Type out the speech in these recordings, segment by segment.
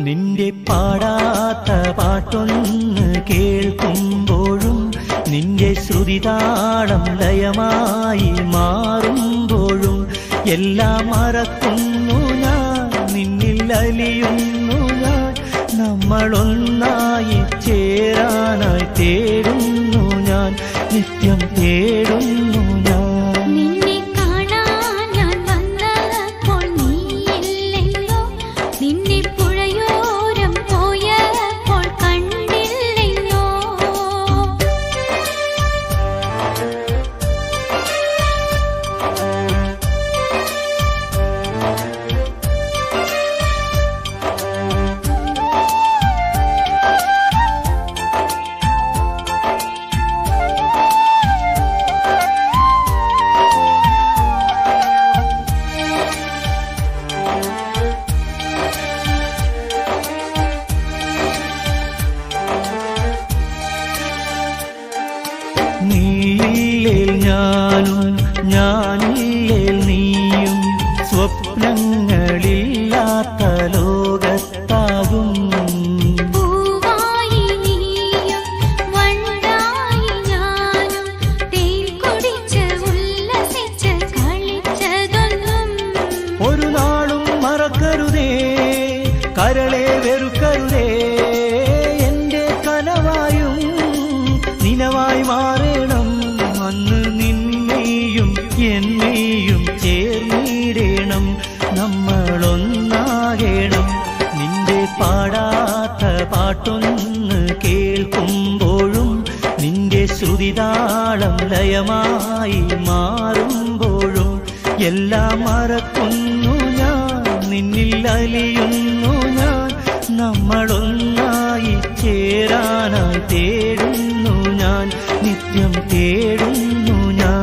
നിന്റെ പാടാത്ത പാട്ടൊന്ന് കേൾക്കുമ്പോഴും നിന്റെ ശ്രുതിതാളം ലയമായി മാറുമ്പോഴും എല്ലാം മറക്കുന്നു ഞാൻ, നിന്നിൽ അലിയുന്നു ഞാൻ. നമ്മളൊന്നായി ചേരാനായി തേടുന്നു ഞാൻ, നിത്യം തേടുന്നു ഞാൻ. നീയില്ലേൽ ഞാനും ഞാനില്ലേൽ നീയും സ്വപ്നങ്ങളില്ലാത്ത ലോകത്താകും. ഒരു നാളും മറക്കരുതേ, കരളെ വെറുക്കരുതേ, എന്റെ കനവായും നിനവായി മാറണം. അന്ന് നിന്നെയും എന്നെയും ചേർന്നിടണം, നമ്മളൊന്നാകണം. നിന്റെ പാടാത്ത പാട്ടൊന്ന് കേൾക്കുമ്പോഴും നിന്റെ ശ്രുതിതാളം ലയമായി മാറുമ്പോഴും എല്ലാം മറക്കുന്നു ഞാൻ, നിന്നിൽ അലിയുന്നു ഞാൻ. നമ്മളൊന്നായി ചേരാനായി തേടുന്നു ഞാൻ, നിത്യം തേടുന്നു ഞാൻ.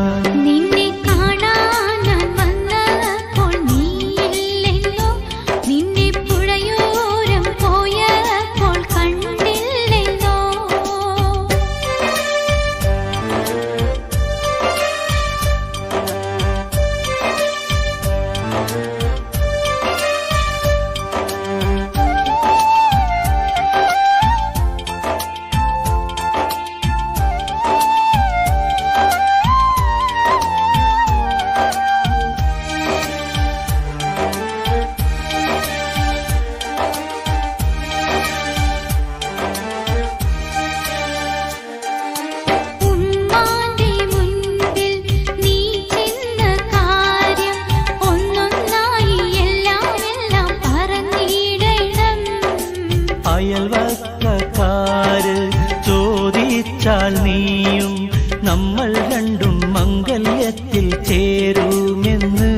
അയൽവക്കക്കാര് ചോദിച്ചാൽ നീയും നമ്മൾ രണ്ടും മംഗല്യത്തിൽ ചേരുമെന്ന്.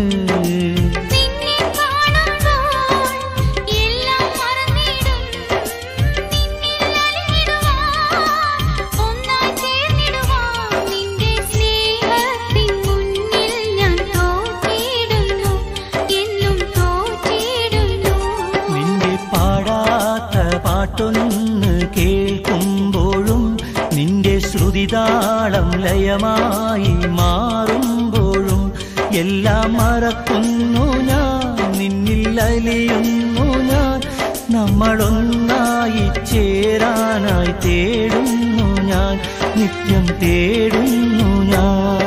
നിന്റെ പാടാത്ത പാട്ടൊന്ന് കേൾക്കുമ്പോഴും നിന്റെ ശ്രുതിതാളം ലയമായി മാറുമ്പോഴും എല്ലാം മറക്കുന്നു ഞാൻ, നിന്നിൽ അലിയുന്നു ഞാൻ. നമ്മളൊന്നായി ചേരാനായി തേടുന്നു ഞാൻ, നിത്യം തേടുന്നു ഞാൻ.